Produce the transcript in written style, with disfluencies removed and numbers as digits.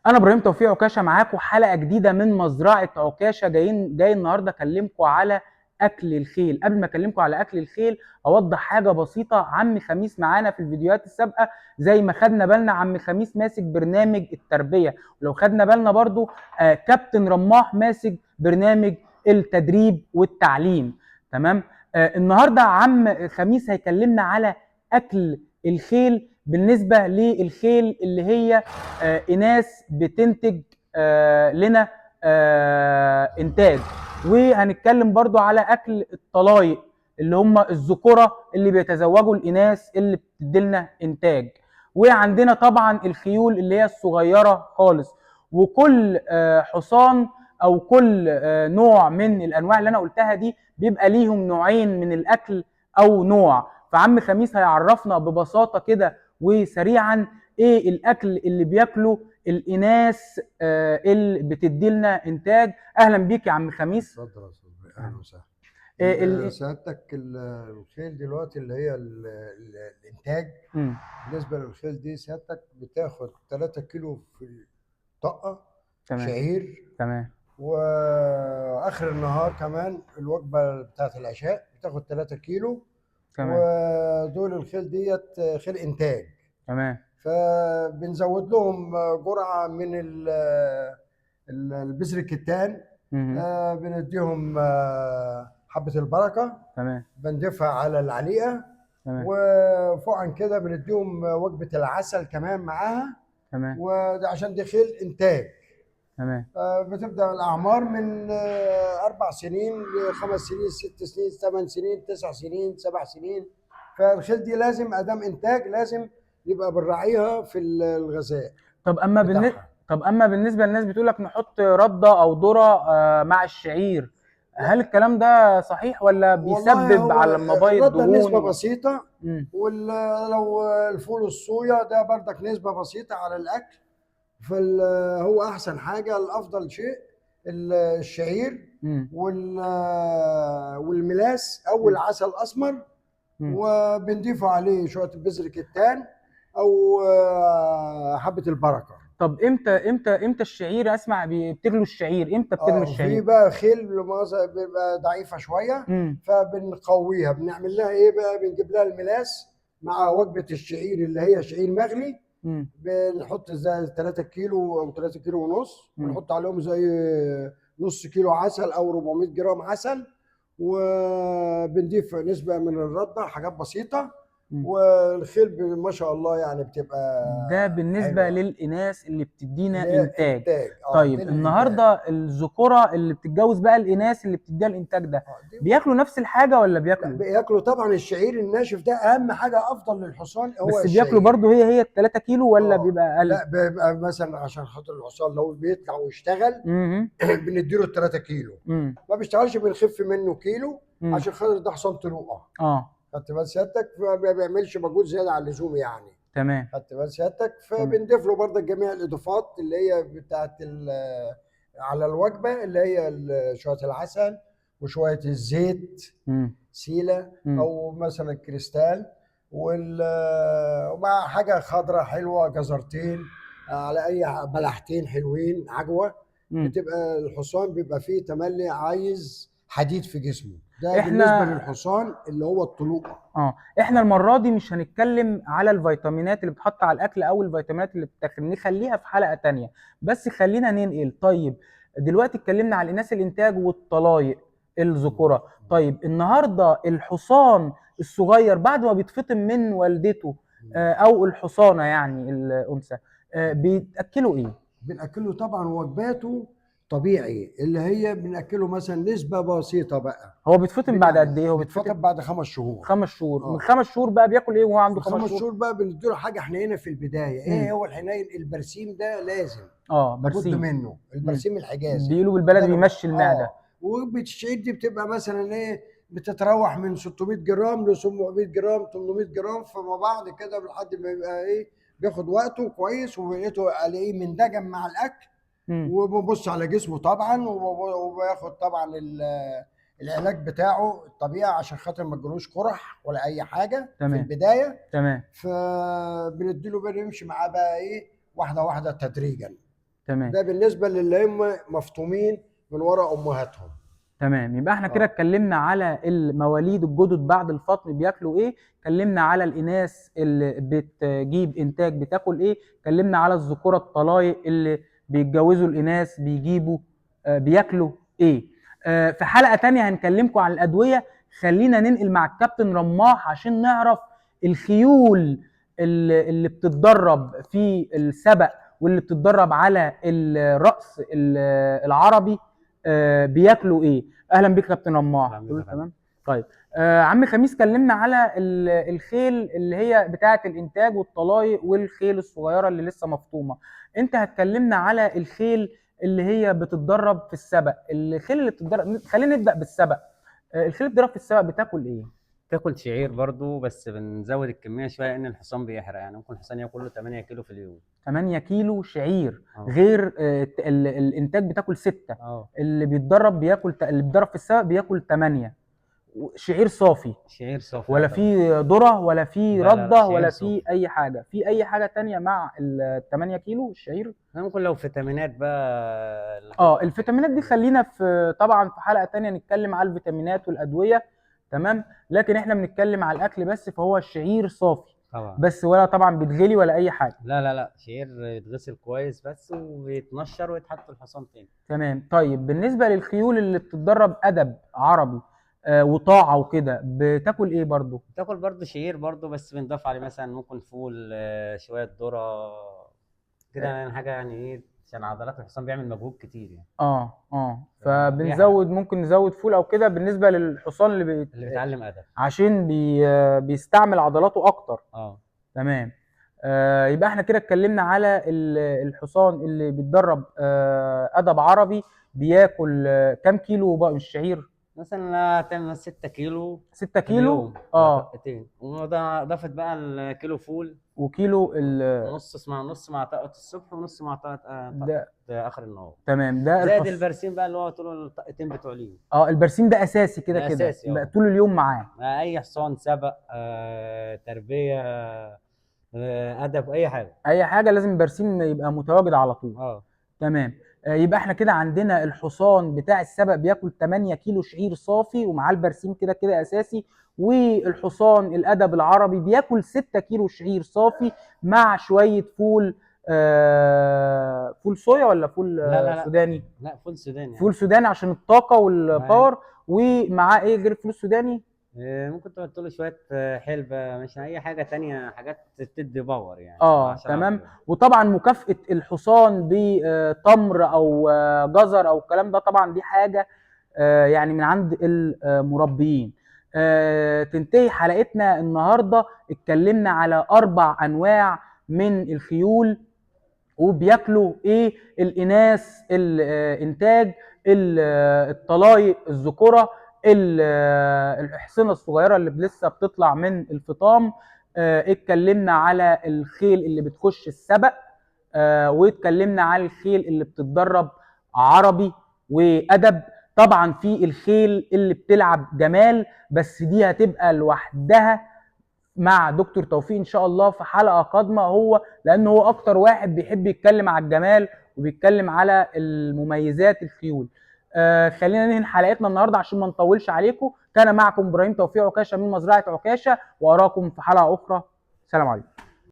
انا ابراهيم توفيق عكاشه معاكم حلقه جديده من مزرعه عكاشه. جاي النهارده اكلمكم على اكل الخيل. قبل ما اكلمكم على اكل الخيل اوضح حاجه بسيطه. عم خميس معانا في الفيديوهات السابقه، زي ما خدنا بالنا عم خميس ماسك برنامج التربيه، ولو خدنا بالنا برضو كابتن رماح ماسك برنامج التدريب والتعليم. تمام. النهارده عم خميس هيكلمنا على اكل الخيل بالنسبه للخيل اللي هي اناث بتنتج لنا انتاج. وهنتكلم برضو على اكل الطلايق اللي هم الذكوره اللي بيتزوجوا الاناث اللي بتديلنا انتاج. وعندنا طبعا الخيول اللي هي الصغيره خالص. وكل حصان او كل نوع من الانواع اللي انا قلتها دي بيبقى ليهم نوعين من الاكل او نوع. فعم خميس هيعرفنا ببساطه كده وسريعا ايه الاكل اللي بياكله الاناث اللي بتدي لنا انتاج. اهلا بيك يا عم خميس. اتفضل يا صديقي، اهلا وسهلا. سعادتك الخيل دلوقتي اللي هي الانتاج. بالنسبه للخيل دي سعادتك بتاخد 3 كيلو في الطاقه تمام شعير. تمام واخر النهار كمان الوجبه بتاعت العشاء بتاخد 3 كيلو. تمام ودول الخيل ديت خيل انتاج. تمام فبنزود لهم جرعه من البذر الكتان. بنديهم حبة البركة. تمام بنضيفها على العليقة. تمام وفوق عن كده بنديهم وجبة العسل كمان معاها. تمام وده عشان دي خيل إنتاج. تمام بتبدأ الأعمار من 4 سنين ل5 سنين 6 سنين 8 سنين 9 سنين 7 سنين. فالخيل دي لازم أدام إنتاج لازم يبقى بنراعيها في الغذاء بتاعها. طب اما بالنسبه للناس بتقول لك نحط رده او ذره مع الشعير، هل الكلام ده صحيح ولا والله بيسبب هو على المبايض الرده نسبه دهون؟ بسيطه. ولو الفول والصويا ده بردك نسبه بسيطه على الاكل. فهو احسن حاجه الافضل شيء الشعير والملاس او العسل الاسمر. وبنضيف عليه شويه بذر كتان او حبه البركه. طب امتى الشعير اسمع بتغلوا الشعير؟ امتى بتغلوا في الشعير؟ بقى خيل بيبقى ضعيفه شويه. فبنقويها بنعمل لها ايه بقى بنجيب لها الملاس مع وجبه الشعير اللي هي شعير مغلي. بنحط زي 3 كيلو او 3 كيلو ونص. ونحط عليهم زي نص كيلو عسل او 400 جرام عسل. وبنضيف نسبه من الرده حاجات بسيطه. والخيل ما شاء الله يعني بتبقى ده بالنسبه حلوه للاناث اللي بتدينا انتاج. انتاج. طيب دي الانتاج. النهارده الذكوره اللي بتتجوز بقى الاناث اللي بتديها الانتاج ده بياكلوا نفس الحاجه ولا لا بياكلوا؟ بياكلوا طبعا الشعير الناشف ده اهم حاجه افضل للحصان هو بس الشعير. بياكلوا برضه هي ال 3 كيلو ولا بيبقى اقل؟ لا بيبقى مثلا عشان خاطر الحصان لو بيطلع ويشتغل بنديله 3 كيلو. ما بيشتغلش بنخف منه كيلو عشان خاطر ده حصان طلوقه. خدت بال سيادتك ما بيعملش مجهود زياده عن اللزوم يعني. تمام. خدت بال سيادتك فبنضيف له برضه جميع الاضافات اللي هي بتاعت على الوجبه اللي هي شويه العسل وشويه الزيت سيله او مثلا كريستال ومع حاجه خضراء حلوه جزرتين على اي بلحتين حلوين عجوه. بتبقى الحصان بيبقى فيه تملي عايز حديد في جسمه. ده بالنسبه للحصان اللي هو الطلوقه. احنا المره دي مش هنتكلم على الفيتامينات اللي بتحط على الاكل او الفيتامينات اللي بتاخد، نخليها في حلقه تانية. بس خلينا ننقل. طيب دلوقتي اتكلمنا على الاناث الانتاج والطلايق الذكوره. طيب النهارده الحصان الصغير بعد ما بيتفطم من والدته او الحصانه يعني الانثى بيتاكلوا ايه؟ بناكله طبعا وجباته طبيعي اللي هي بناكله مثلا نسبه بسيطه بقى. هو بيتفطم بعد قد ايه؟ هو بيتفطم بعد 5 شهور. 5 شهور. من 5 شهور بقى بياكل ايه وهو عنده 5 5 شهور؟ شهور بقى بنديله حاجه حنينه في البدايه. ايه هو الحنين؟ البرسيم ده لازم برسيم لابد منه. البرسيم الحجازي بيقولوا بالبلدي بيمشي المعده. والشعير دي بتبقى مثلا ايه بتتراوح من 600 جرام ل 700 جرام 800 جرام فما بعد كده لحد ما يبقى ايه بياخد وقته كويس وبقيته الاقيه مندجم مع الاكل. وببص على جسمه طبعا وبياخد طبعا العلاج بتاعه الطبيعي عشان خاطر ما تجيلوش قرح ولا اي حاجه. في البدايه. تمام. فبنديله بقى نمشي معاه بقى ايه واحده واحده تدريجا. تمام. ده بالنسبه للي هم مفطومين من ورا امهاتهم. تمام، يبقى احنا كده اتكلمنا على المواليد الجدد بعد الفطم بياكلوا ايه، اتكلمنا على الاناث اللي بتجيب انتاج بتاكل ايه، اتكلمنا على الذكوره الطلايق اللي بيتجوزوا الاناث بيجيبوا بياكلوا ايه. في حلقه تانية هنكلمكم عن الادويه. خلينا ننقل مع الكابتن رماح عشان نعرف الخيول اللي بتتدرب في السبق واللي بتتدرب على الرأس العربي بياكلوا ايه. اهلا بك كابتن رماح. كله تمام. طيب عم خميس، كلمنا على الخيل اللي هي بتاعه الانتاج والطلايق والخيل الصغيره اللي لسه مفطومه. انت هتكلمنا على الخيل اللي هي بتتدرب في السبق. الخيل اللي بتتدرب، خلينا نبدا بالسبق. الخيل اللي بتتدرب في السبق بتاكل ايه؟ تاكل شعير برضو، بس بنزود الكميه شويه لان الحصان بيحرق. يعني ممكن الحصان ياكل له 8 كيلو في اليوم. 8 كيلو شعير. أوه. غير الانتاج بتاكل 6. اللي بيتدرب بياكل، اللي بيتدرب في السبق بياكل 8 شعير صافي. شعير صافي، ولا في ذره ولا في لا رده ولا صافي. في اي حاجه، في اي حاجه تانية مع ال 8 كيلو الشعير؟ ممكن لو فيتامينات بقى. الفيتامينات دي خلينا في طبعا في حلقه تانية نتكلم على الفيتامينات والادويه. تمام. لكن احنا بنتكلم على الاكل بس، فهو الشعير صافي طبعا. بس، ولا طبعا بيتغلي ولا اي حاجه؟ لا شعير يتغسل كويس بس وبيتنشر ويتحط الحصان تاني. تمام. طيب بالنسبه للخيول اللي بتتدرب ادب عربي وطاعه وكده، بتاكل ايه برضو؟ بتاكل برضو شعير برضو، بس بنضاف عليه مثلا ممكن فول، شويه ذره كده، يعني حاجه يعني ايه، عشان عضلات الحصان بيعمل مجهود كتير يعني. فبنزود، ممكن نزود فول او كده بالنسبه للحصان اللي بيتعلم ادب، عشان بيستعمل عضلاته اكتر. تمام. يبقى احنا كده اتكلمنا على الحصان اللي بيتدرب ادب عربي بياكل كام كيلو بقى من الشعير؟ مثلا تعمل 6 كيلو 6 كيلو وده اضافت بقى الكيلو فول وكيلو نص مع طاقه الصبح ونص مع طاقه ده اخر النهار. تمام. ده زائد البرسيم بقى اللي هو طول الطاقتين بتوع اليوم. البرسيم ده اساسي كده كده بقى طول اليوم معاه. اي حصان سبق، تربيه، ادب، اي حاجه لازم البرسيم يبقى متواجد على طول. تمام. يبقى احنا كده عندنا الحصان بتاع السبق بياكل 8 كيلو شعير صافي ومعاه البرسيم كده كده اساسي، والحصان الادب العربي بياكل 6 كيلو شعير صافي مع شويه فول. فول صويا ولا فول لا سوداني؟ لا فول سوداني. فول سوداني عشان الطاقه والباور. ومعاه ايه غير الفول السوداني؟ ممكن تحط له شويه حلبه، مش اي حاجه تانية، حاجات تدي باور يعني. تمام. وطبعا مكافاه الحصان بتمر او جزر او الكلام ده، طبعا دي حاجه يعني من عند المربيين. تنتهي حلقتنا النهارده. اتكلمنا على 4 انواع من الخيول وبياكلوا ايه: الاناث الانتاج، الطلايق الذكوره، الاحصنه الصغيره اللي لسه بتطلع من الفطام. اتكلمنا على الخيل اللي بتخش السبق، واتكلمنا على الخيل اللي بتتدرب عربي وادب. طبعا في الخيل اللي بتلعب جمال، بس دي هتبقى لوحدها مع دكتور توفيق ان شاء الله في حلقه قادمه، هو لانه هو اكتر واحد بيحب يتكلم على الجمال وبيتكلم على المميزات الخيول. خلينا ننهي حلقتنا النهارده عشان ما نطولش عليكم. كان معكم ابراهيم توفيق عكاشه من مزرعه عكاشه، واراكم في حلقه اخرى. سلام عليكم.